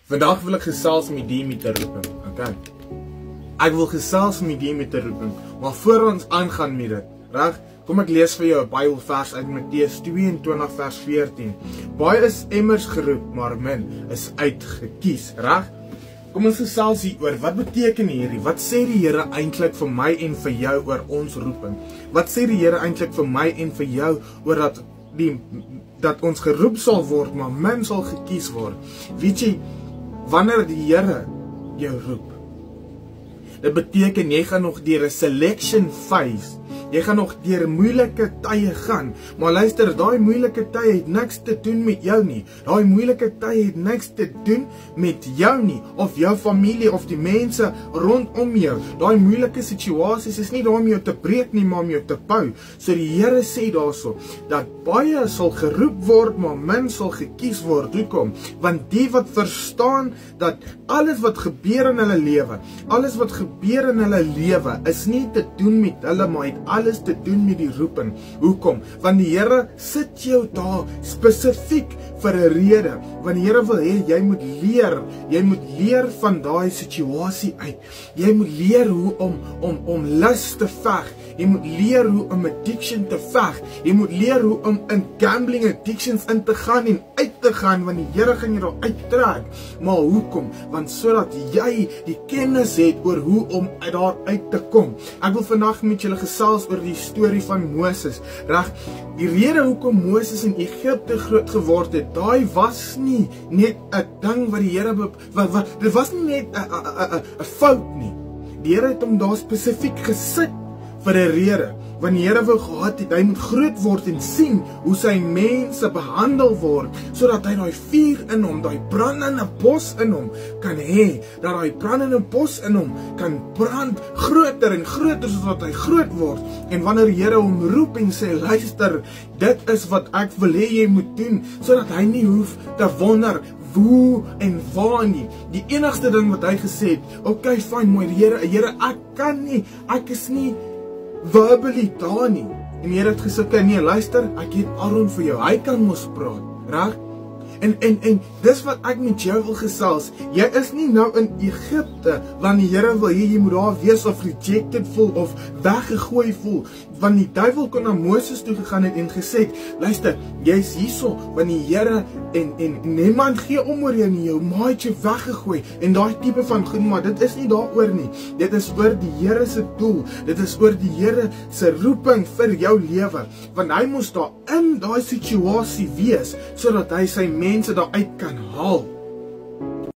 Vandag wil ek gesels met die met 'n roeping, okay? Ek wil gesels met die met 'n roeping, maar voor ons aangaan met dit, reg? Kom ek lees vir jou 'n Bybelvers uit Matteus 22 vers 14. Baie is immers geroep, maar min is uitgekies, reg? Kom ons gesels hieroor. Wat beteken hierdie? Wat sê die Here eintlik vir my en vir jou oor ons roeping? Wat sê die Here eintlik vir my en vir jou oor dat ons geroep sal word, maar min sal gekies word? Weet jy, wanneer die Here jou roep, dit beteken jy gaan nog deur 'n selection phase. Jy gaan nog deur moeilike tye gaan, maar luister, daai moeilike tye het niks te doen met jou nie. Daai moeilike tye het niks te doen met jou nie, of jou familie, of die mense rondom jou. Daai moeilike situasies is nie daar om jou te breek nie, maar om jou te bou. So die Here sê daarso, dat baie sal geroep word, maar min sal gekies word. Hoekom? Want die wat verstaan dat alles wat gebeur in hulle lewe, is nie te doen met hulle, maar het alles te doen met die roeping. Hoekom? Want die Here sit jou daar spesifiek vir 'n rede. Want die Here wil hê jy moet leer van daai situasie uit. Jy moet leer hoe om lus te veg. Jy moet leer hoe om addiction te veg. Jy moet leer hoe om in gambling addictions in te gaan en uit te gaan, want die Here gaan jou daar uittrek. Maar hoekom? Want sodat jy die kennis het oor hoe om daar uit te kom. Ek wil vandag met julle gesels oor die storie van Moses. Reg? Die rede hoekom Moses in Egipte groot geword het, daai was nie net 'n ding wat die Here dit was nie net 'n fout nie. Die Here het hom daar spesifiek gesit vir 'n rede. Want die Here wou gehad het, hy moet groot word en sien hoe sy mense behandel word, sodat hy daai vuur in hom, daai brandende bos in hom kan hê, dat daai brandende bos in hom kan brand groter en groter, sodat hy groot word. En wanneer die Here hom roep en sê, luister, dit is wat ek wil hê jy moet doen, sodat hy nie hoef te wonder hoe en waar nie. Die enigste ding wat hy gesê het, okay, fine, mooi, Here, ek kan nie, ek is nie verbally daar nie. En die Here het gesê, okay, nee, luister, ek het Aaron vir jou, hy kan mos praat, reg? En dis wat ek met jou wil gesels. Jy is nie nou in Egipte, want die Here wil hê jy moet daar wees of rejected voel, of weggegooi voel. Want die duiwel kon na Moses toe gegaan het en gesê, luister, jy's hierso, want die Here en niemand gee om oor jou nie, jou ma het jou weggegooi, en daai tipe van goed, maar dit is nie daaroor nie. Dit is oor die Here se doel, dit is oor die Here se roeping vir jou lewe, want hy moes daar in daai situasie wees, sodat hy sy mense daar uit kan haal.